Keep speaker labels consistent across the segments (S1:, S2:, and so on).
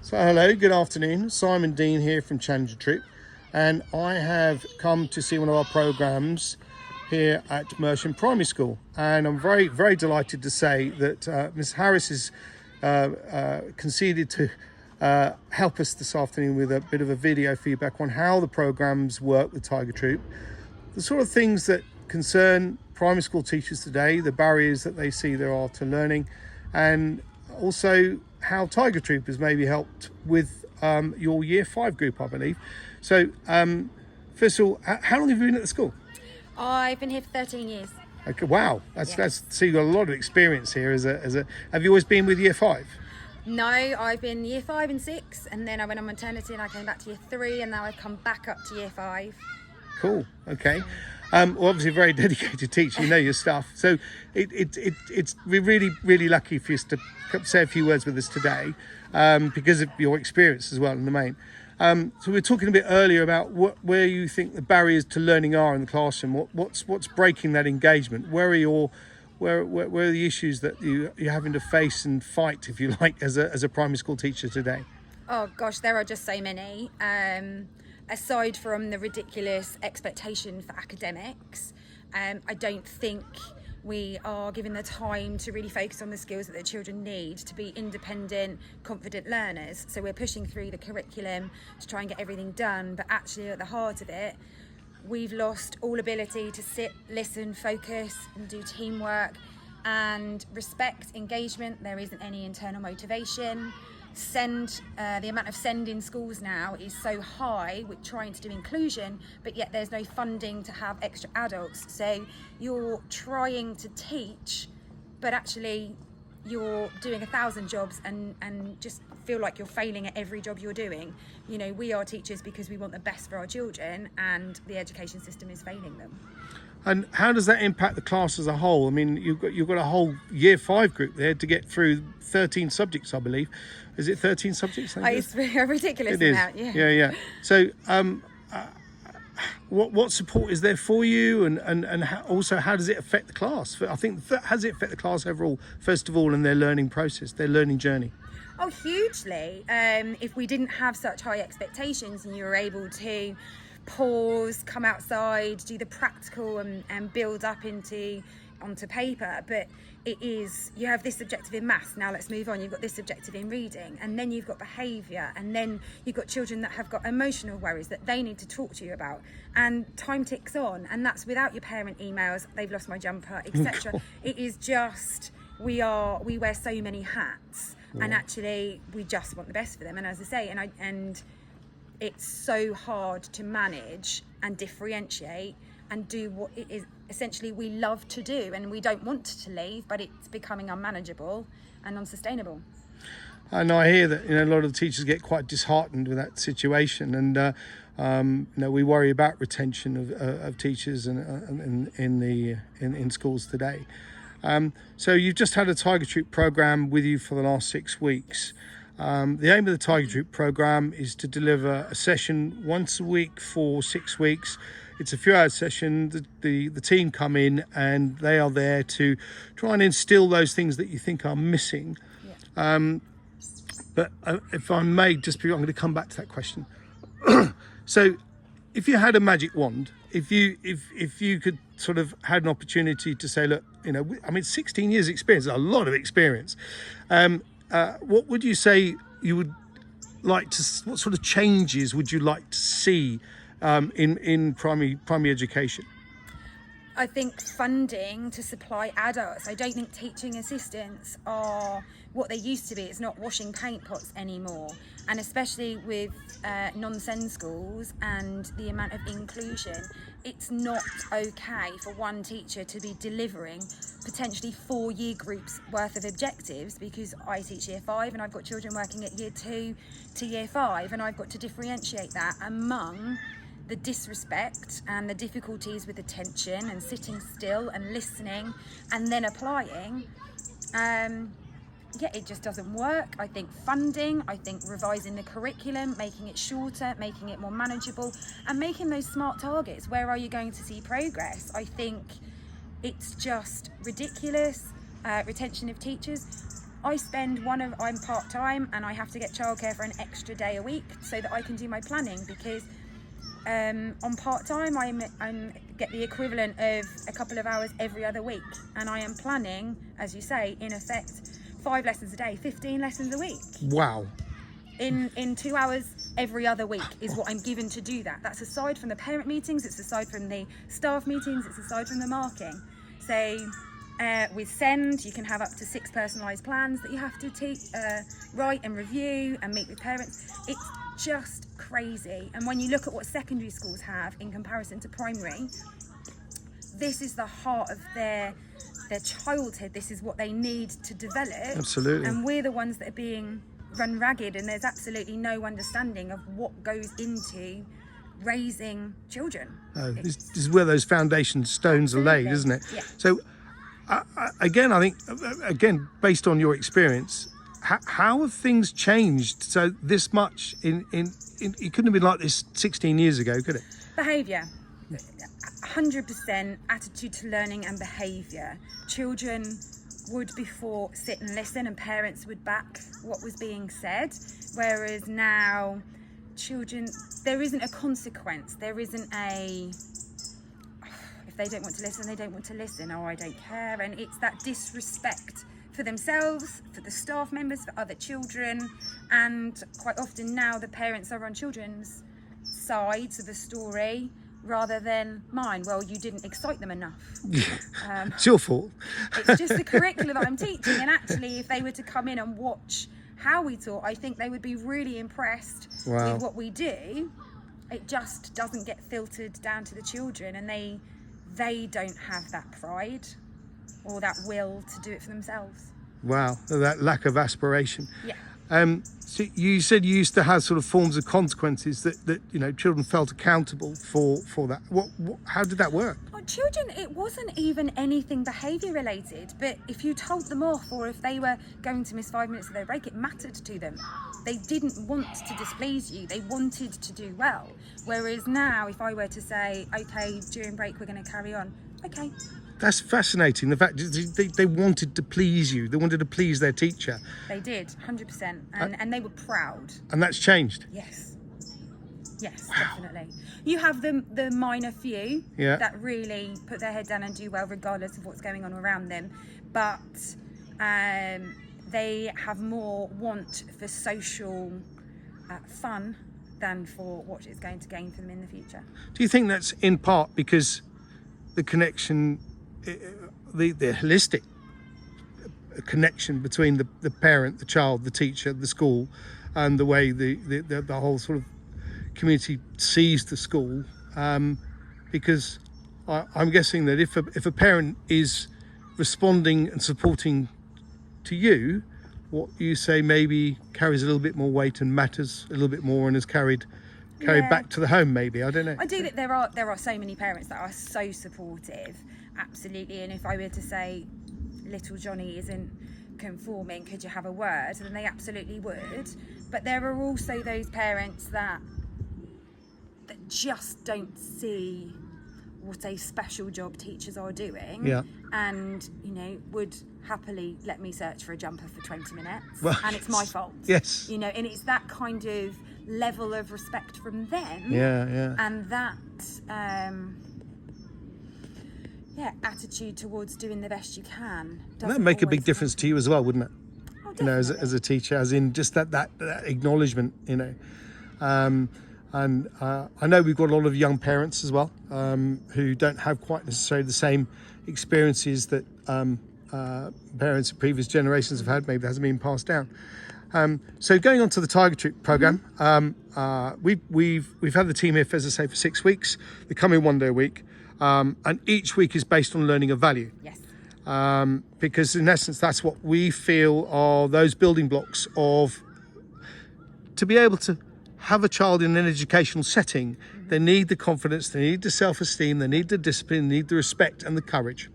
S1: So hello, good afternoon. Simon Dean here from Challenger Troop, and I have come to see one of our programs here at Mersham Primary School, and I'm very delighted to say that Ms Harris has conceded to help us this afternoon with a bit of a video feedback on how the programs work with Tiger Troop, the sort of things that concern primary school teachers today, the barriers that they see there are to learning, and also how Tiger Troop has maybe helped with your Year 5 group, I believe. So, first of all, how long have you been at the school?
S2: I've been here for 13 years.
S1: Okay, wow,
S2: Yes.
S1: that's so you've got a lot of experience here as a. Have you always been with Year 5?
S2: No, I've been Year 5 and 6, and then I went on maternity and I came back to Year 3, and now I've come back up to Year 5.
S1: Cool. Okay. Well, obviously a very dedicated teacher. You know your stuff. So we're really lucky for you to say a few words with us today, because of your experience as well in the main. So we were talking a bit earlier about where you think the barriers to learning are in the classroom. What's breaking that engagement? Where are the issues that you're having to face and fight, if you like, as a primary school teacher today?
S2: Oh gosh, there are just so many. Aside from the ridiculous expectation for academics, I don't think we are given the time to really focus on the skills that the children need to be independent, confident learners. So we're pushing through the curriculum to try and get everything done, but actually at the heart of it, we've lost all ability to sit, listen, focus and do teamwork and respect engagement. There isn't any internal motivation. The amount of send in schools now is so high with trying to do inclusion, but yet there's no funding to have extra adults. So you're trying to teach, but actually you're doing 1,000 jobs and just feel like you're failing at every job you're doing. You know, we are teachers because we want the best for our children, and the education system is failing them.
S1: And how does that impact the class as a whole? I mean, you've got a whole Year 5 group there to get through 13 subjects, I believe. Is it 13 subjects?
S2: It's a ridiculous amount, yeah.
S1: Yeah. So, what support is there for you, and also how does it affect the class? I think how does it affect the class overall? First of all, in their learning process, their learning journey.
S2: Oh, hugely. If we didn't have such high expectations and you were able to pause, come outside, do the practical and build up onto paper, but you have this objective in maths, now let's move on, you've got this objective in reading, and then you've got behaviour, and then you've got children that have got emotional worries that they need to talk to you about, and time ticks on, and that's without your parent emails, they've lost my jumper, etc. It is just, we wear so many hats, and actually we just want the best for them, and as I say, and it's so hard to manage and differentiate and do what it is essentially we love to do, and we don't want to leave, but it's becoming unmanageable and unsustainable.
S1: And I hear that a lot of the teachers get quite disheartened with that situation, and we worry about retention of teachers in schools today. So you've just had a Tiger Troop program with you for the last 6 weeks. The aim of the Tiger Troop program is to deliver a session once a week for 6 weeks. It's a few-hour session. The team come in and they are there to try and instill those things that you think are missing. Yeah. But if I may, I'm going to come back to that question. So, if you had a magic wand, if you could sort of had an opportunity to say, look, 16 years experience is a lot of experience. What would you say you would like to? What sort of changes would you like to see in primary education?
S2: I think funding to supply adults. I don't think teaching assistants are what they used to be. It's not washing paint pots anymore, and especially with non-SEND schools and the amount of inclusion, it's not okay for one teacher to be delivering potentially 4 year groups worth of objectives, because I teach Year 5 and I've got children working at Year 2 to Year 5, and I've got to differentiate that among the disrespect and the difficulties with attention and sitting still and listening and then applying. It just doesn't work. I think funding, I think revising the curriculum, making it shorter, making it more manageable, and making those smart targets. Where are you going to see progress? I think it's just ridiculous. Retention of teachers. I'm part-time and I have to get childcare for an extra day a week so that I can do my planning, because on part-time I'm get the equivalent of a couple of hours every other week, and I am planning, as you say, in effect 5 lessons a day, 15 lessons a week.
S1: Wow.
S2: In 2 hours every other week is what I'm given to do that. That's aside from the parent meetings, it's aside from the staff meetings, it's aside from the marking. So with SEND, you can have up to 6 personalised plans that you have to write and review and meet with parents. It's just crazy. And when you look at what secondary schools have in comparison to primary, this is the heart of their childhood. This is what they need to develop.
S1: Absolutely.
S2: And we're the ones that are being run ragged, and there's absolutely no understanding of what goes into raising children.
S1: This is where those foundation stones are laid, isn't it?
S2: Yeah.
S1: So again, I think, again, based on your experience, how have things changed so this much in it couldn't have been like this 16 years ago, could it?
S2: Behaviour. 100% attitude to learning and behaviour. Children would before sit and listen, and parents would back what was being said, whereas now children, there isn't a consequence, there isn't if they don't want to listen, they don't want to listen, or I don't care. And it's that disrespect for themselves, for the staff members, for other children, and quite often now the parents are on children's sides of the story rather than mine. Well, you didn't excite them enough.
S1: It's your fault.
S2: It's just the curriculum that I'm teaching, and actually if they were to come in and watch how we taught, I think they would be really impressed
S1: Wow.
S2: with what we do. It just doesn't get filtered down to the children, and they don't have that pride or that will to do it for themselves.
S1: Wow, that lack of aspiration.
S2: Yeah.
S1: So you said you used to have sort of forms of consequences that children felt accountable for that. How did that work?
S2: Well, children, it wasn't even anything behaviour related, but if you told them off or if they were going to miss 5 minutes of their break, it mattered to them. They didn't want to displease you, they wanted to do well. Whereas now, if I were to say, okay, during break we're going to carry on, okay.
S1: That's fascinating. The fact that they wanted to please you, they wanted to please their teacher.
S2: They did, 100%, and they were proud.
S1: And that's changed.
S2: Yes, definitely. You have the minor few that really put their head down and do well regardless of what's going on around them, but they have more want for social fun than for what it's going to gain for them in the future.
S1: Do you think that's in part because the connection, the holistic connection between the parent, the child, the teacher, the school, and the way the whole sort of community sees the school? Because I'm guessing that if a parent is responding and supporting to you, what you say maybe carries a little bit more weight and matters a little bit more and is carried back to the home, maybe. I don't know.
S2: I do that there are so many parents that are so supportive, absolutely. And if I were to say little Johnny isn't conforming, could you have a word, then they absolutely would. But there are also those parents that just don't see what a special job teachers are doing, and would happily let me search for a jumper for 20 minutes, and it's my fault.
S1: Yes.
S2: And it's that kind of level of respect from them, and that attitude towards doing the best you can.
S1: That'd make a big difference to you as well, wouldn't it?
S2: Oh,
S1: as a teacher, as in just that acknowledgement, and I know we've got a lot of young parents as well, who don't have quite necessarily the same experiences that parents of previous generations have had. Maybe it hasn't been passed down. So going on to the Tiger Troop program, we've had the team here, as I say, for 6 weeks. They come in 1 day a week, and each week is based on learning a value.
S2: Yes.
S1: Because in essence, that's what we feel are those building blocks to be able to have a child in an educational setting. They need the confidence, they need the self-esteem, they need the discipline, they need the respect and the courage.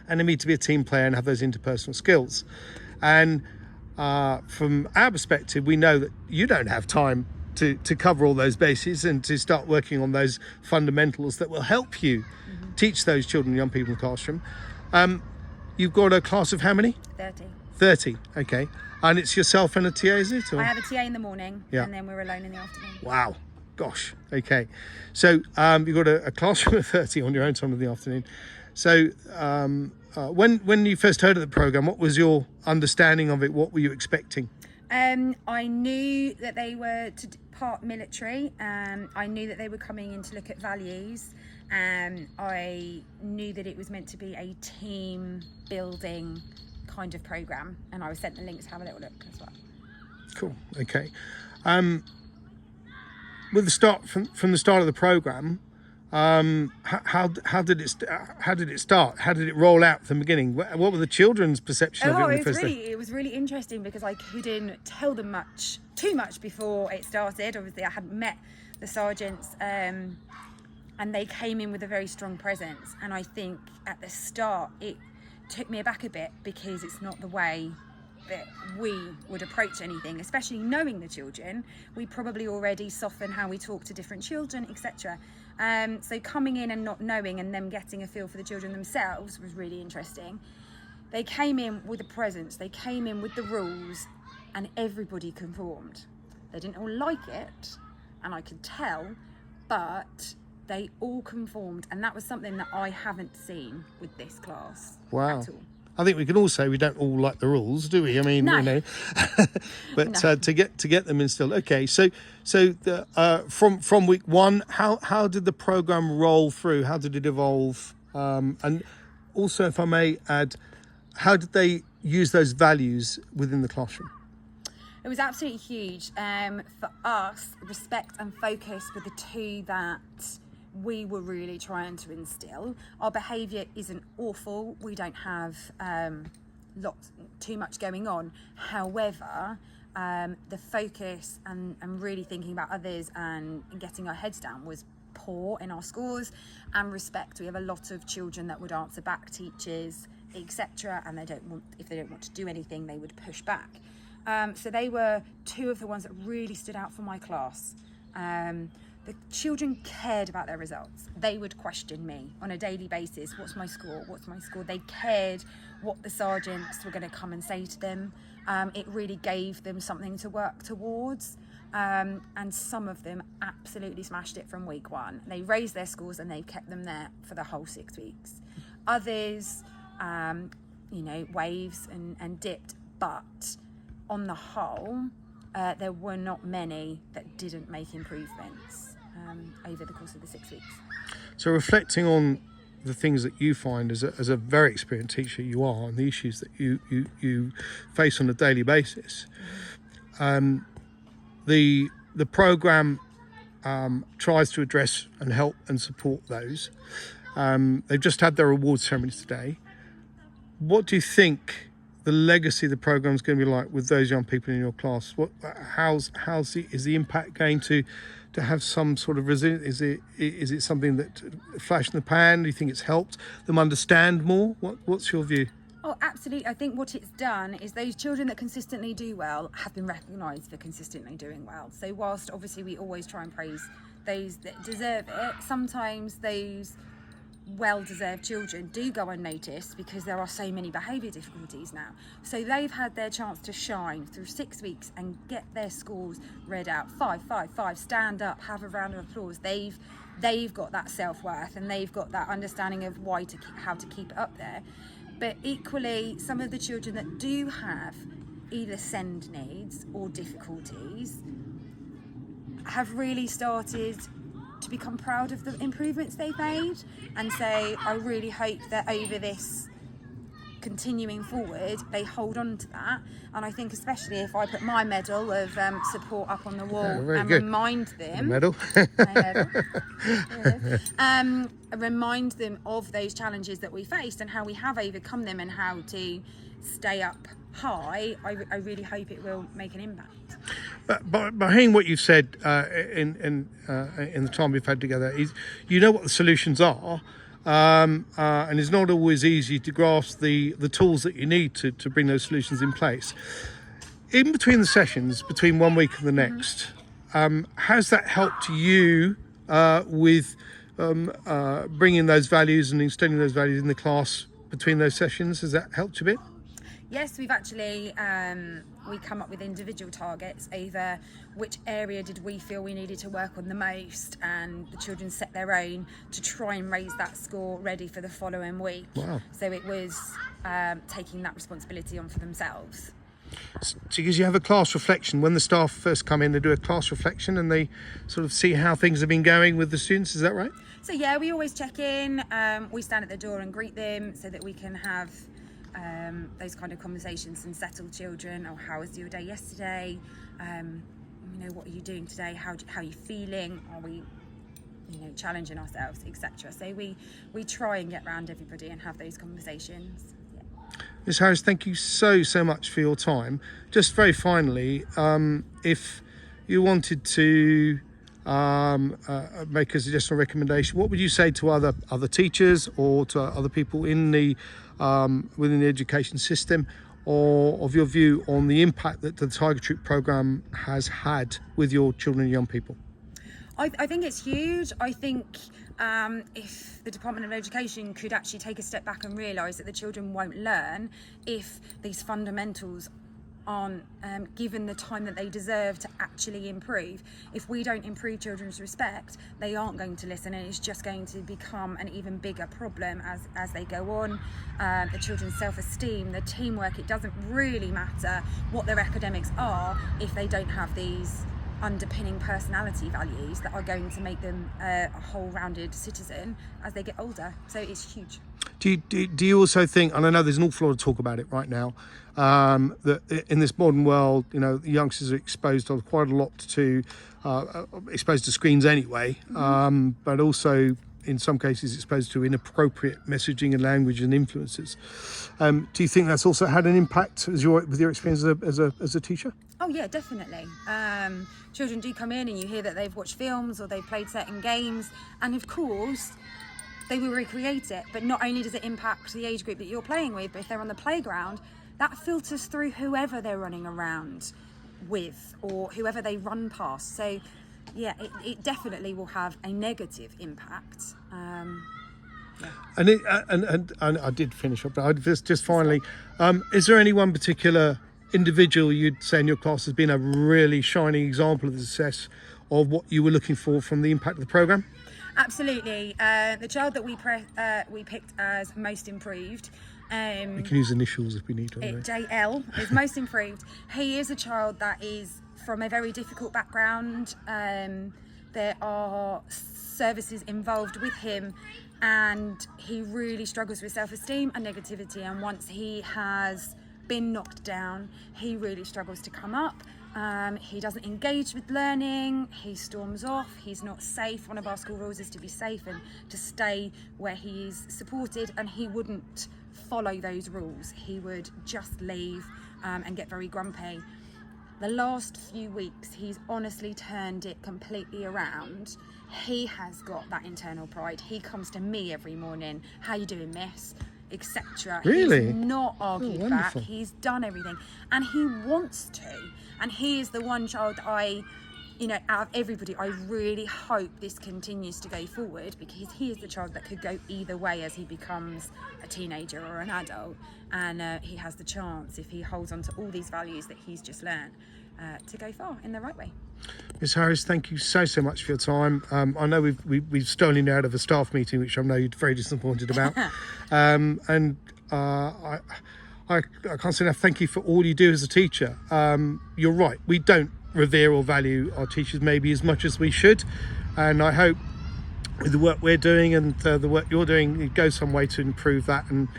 S1: And they need to be a team player and have those interpersonal skills. And from our perspective, we know that you don't have time to cover all those bases and to start working on those fundamentals that will help you teach those children and young people in the classroom. You've got a class of how many?
S2: 30.
S1: 30, okay. And it's yourself and a TA, is it? Or?
S2: I have a TA in the morning,
S1: Yeah.
S2: and then we're alone in the afternoon.
S1: Wow, gosh, okay. So you've got a classroom of 30 on your own time in the afternoon. So when you first heard of the programme, what was your understanding of it? What were you expecting?
S2: I knew that they were part military. I knew that they were coming in to look at values. I knew that it was meant to be a team building kind of programme, and I was sent the link to have a little look as well.
S1: Cool. Okay. With the start from the start of the programme, how did it start? How did it roll out from the beginning? What were the children's perception of it?
S2: It was really interesting because I couldn't tell them too much before it started. Obviously, I hadn't met the sergeants, and they came in with a very strong presence. And I think at the start it took me aback a bit because it's not the way that we would approach anything, especially knowing the children. We probably already soften how we talk to different children, etc. So coming in and not knowing and them getting a feel for the children themselves was really interesting. They came in with a presence, they came in with the rules, and everybody conformed. They didn't all like it, and I could tell, but they all conformed, and that was something that I haven't seen with this class at all.
S1: I think we can all say we don't all like the rules, do we? I mean,
S2: No.
S1: you know, but
S2: No.
S1: to get them instilled. Okay, so from week one, how did the program roll through? How did it evolve? And also, if I may add, how did they use those values within the classroom?
S2: It was absolutely huge. For us, respect and focus were the two that we were really trying to instill. Our behaviour isn't awful. We don't have too much going on. However, the focus and really thinking about others and getting our heads down was poor in our scores. And respect, we have a lot of children that would answer back teachers, etc. And if they don't want to do anything, they would push back. So they were two of the ones that really stood out for my class. The children cared about their results. They would question me on a daily basis. What's my score? What's my score? They cared what the sergeants were going to come and say to them. It really gave them something to work towards. And some of them absolutely smashed it from week one. They raised their scores and they kept them there for the whole 6 weeks. Others, waves and dipped. But on the whole, there were not many that didn't make improvements over the course of the 6 weeks.
S1: So reflecting on the things that you find as a very experienced teacher you are, and the issues that you face on a daily basis, the programme tries to address and help and support those. They've just had their awards ceremony today. What do you think the legacy of the programme is going to be like with those young people in your class? Is the impact going to have some sort of resilience? Is it something that flash in the pan? Do you think it's helped them understand more? What's your view?
S2: Oh, absolutely. I think what it's done is those children that consistently do well have been recognised for consistently doing well. So whilst obviously we always try and praise those that deserve it, sometimes those well-deserved children do go unnoticed because there are so many behaviour difficulties now. So they've had their chance to shine through 6 weeks and get their scores read out. 5, 5, 5, stand up, have a round of applause. They've got that self-worth and they've got that understanding of how to keep it up there. But equally, some of the children that do have either SEND needs or difficulties have really started to become proud of the improvements they've made and say, I really hope that over this continuing forward they hold on to that. And I think especially if I put my medal of support up on the wall and
S1: good.
S2: remind them
S1: Medal.
S2: Remind them of those challenges that we faced and how we have overcome them and how to stay up high, I really hope it will make an impact.
S1: But by hearing what you've said in the time we've had together, is you know what the solutions are, and it's not always easy to grasp the tools that you need to bring those solutions in place. In between the sessions, between 1 week and the next, has that helped you with bringing those values and instilling those values in the class between those sessions? Has that helped you a bit?
S2: Yes, we've actually we come up with individual targets over which area did we feel we needed to work on the most, and the children set their own to try and raise that score ready for the following week.
S1: Wow.
S2: So it was taking that responsibility on for themselves.
S1: So because you have a class reflection when the staff first come in, they do a class reflection and they sort of see how things have been going with the students. Is that right?
S2: So yeah, we always check in. We stand at the door and greet them so that we can have those kind of conversations and settle children. Oh, how was your day yesterday? What are you doing today? How are you feeling? Are we, challenging ourselves, etc. So we try and get around everybody and have those conversations.
S1: Ms. Harris, thank you so much for your time. Just very finally, if you wanted to make a suggestion or recommendation, what would you say to other teachers or to other people in the within the education system, or of your view on the impact that the Tiger Troop programme has had with your children and young people?
S2: I think it's huge. I think if the Department of Education could actually take a step back and realise that the children won't learn if these fundamentals aren't given the time that they deserve to actually improve. If we don't improve children's respect, they aren't going to listen, and it's just going to become an even bigger problem as they go on. The children's self-esteem, the teamwork, it doesn't really matter what their academics are if they don't have these underpinning personality values that are going to make them a whole-rounded citizen as they get older. So it's huge.
S1: Do you also think, and I know there's an awful lot of talk about it right now, that in this modern world, youngsters are exposed to quite a lot exposed to screens anyway, but also in some cases exposed to inappropriate messaging and language and influences. Do you think that's also had an impact with your experience as a teacher?
S2: Oh yeah, definitely. Children do come in and you hear that they've watched films or they've played certain games, and of course they will recreate it. But not only does it impact the age group that you're playing with, but if they're on the playground, that filters through whoever they're running around with or whoever they run past. So yeah, it definitely will have a negative impact.
S1: And I did finish up, but I just finally, is there any one particular individual you'd say in your class has been a really shining example of the success of what you were looking for from the impact of the programme?
S2: Absolutely. The child that we picked as most improved.
S1: We can use initials if we need to.
S2: JL is most improved. He is a child that is from a very difficult background. There are services involved with him, and he really struggles with self-esteem and negativity. And once he has been knocked down, he really struggles to come up. He doesn't engage with learning, he storms off, he's not safe. One of our school rules is to be safe and to stay where he is supported, and he wouldn't follow those rules. He would just leave and get very grumpy. The last few weeks, he's honestly turned it completely around. He has got that internal pride. He comes to me every morning, "How you doing, miss?" etc.
S1: Really?
S2: He's not argued back.
S1: Wonderful.
S2: He's done everything, and he wants to. And he is the one child that out of everybody, I really hope this continues to go forward, because he is the child that could go either way as he becomes a teenager or an adult, and he has the chance, if he holds on to all these values that he's just learned, to go far in the right way.
S1: Ms. Harris, thank you so much for your time. I know we've stolen you out of a staff meeting, which I know you're very disappointed about. I can't say enough thank you for all you do as a teacher. You're right, we don't revere or value our teachers maybe as much as we should, and I hope with the work we're doing and the work you're doing, it goes some way to improve that. And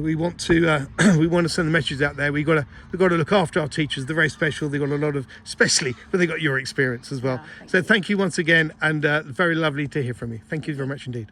S1: we want to send the message out there. We've got to look after our teachers. They're very special. They've got a lot of, especially when they got your experience as well. So thank you once again, and very lovely to hear from you. Thank you very much indeed.